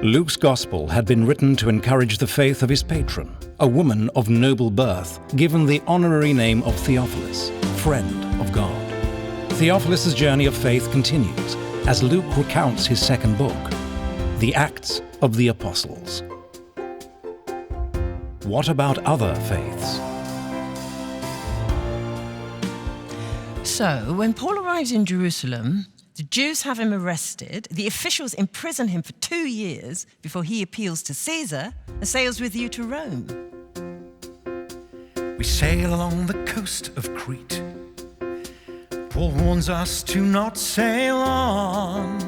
Luke's Gospel had been written to encourage the faith of his patron, a woman of noble birth, given the honorary name of Theophilus, friend of God. Theophilus' journey of faith continues as Luke recounts his second book, The Acts of the Apostles. What about other faiths? So, when Paul arrives in Jerusalem, the Jews have him arrested. The officials imprison him for 2 years before he appeals to Caesar and sails with you to Rome. We sail along the coast of Crete. Paul warns us to not sail on,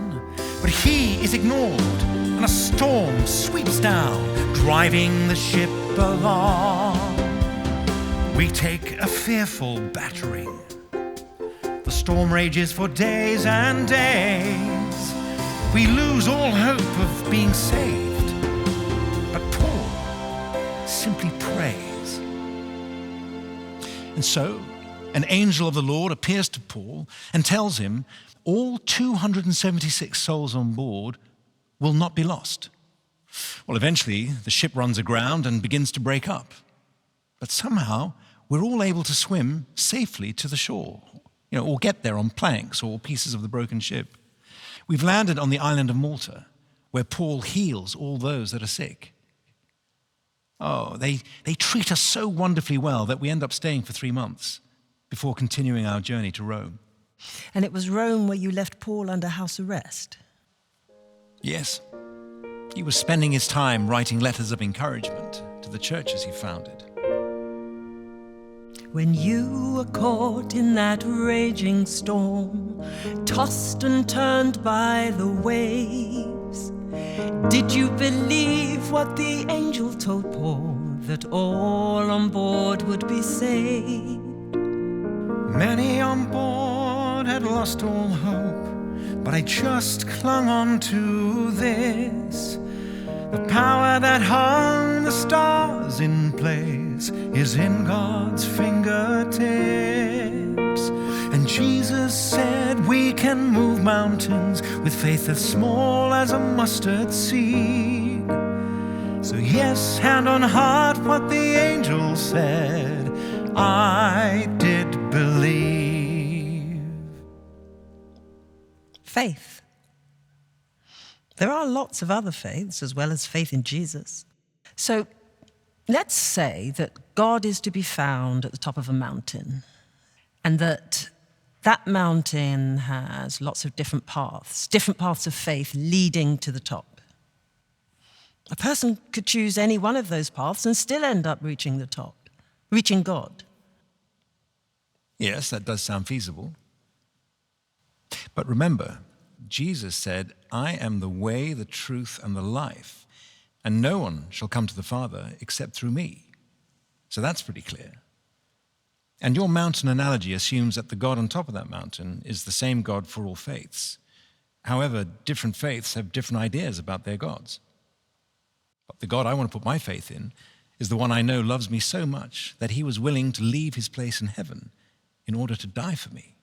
but he is ignored and a storm sweeps down, driving the ship along. We take a fearful battering. The storm rages for days and days. We lose all hope of being saved. But Paul simply prays. And so, an angel of the Lord appears to Paul and tells him all 276 souls on board will not be lost. Well, eventually, the ship runs aground and begins to break up. But somehow, we're all able to swim safely to the shore, or get there on planks or pieces of the broken ship. We've landed on the island of Malta, where Paul heals all those that are sick. Oh, they treat us so wonderfully well that we end up staying for 3 months before continuing our journey to Rome. And it was Rome where you left Paul under house arrest. Yes. He was spending his time writing letters of encouragement to the churches he founded. When you were caught in that raging storm, tossed and turned by the waves, did you believe what the angel told Paul, that all on board would be saved? Many on board had lost all hope, but I just clung on to this. The power that hung the stars in place is in God's fingertips. And Jesus said we can move mountains with faith as small as a mustard seed. So yes, hand on heart, what the angel said, I did believe. Faith. There are lots of other faiths as well as faith in Jesus. So let's say that God is to be found at the top of a mountain, and that mountain has lots of different paths of faith leading to the top. A person could choose any one of those paths and still end up reaching the top, reaching God. Yes, that does sound feasible. But remember, Jesus said, I am the way, the truth, and the life, and no one shall come to the Father except through me. So that's pretty clear. And your mountain analogy assumes that the God on top of that mountain is the same God for all faiths. However, different faiths have different ideas about their gods. But the God I want to put my faith in is the one I know loves me so much that he was willing to leave his place in heaven in order to die for me.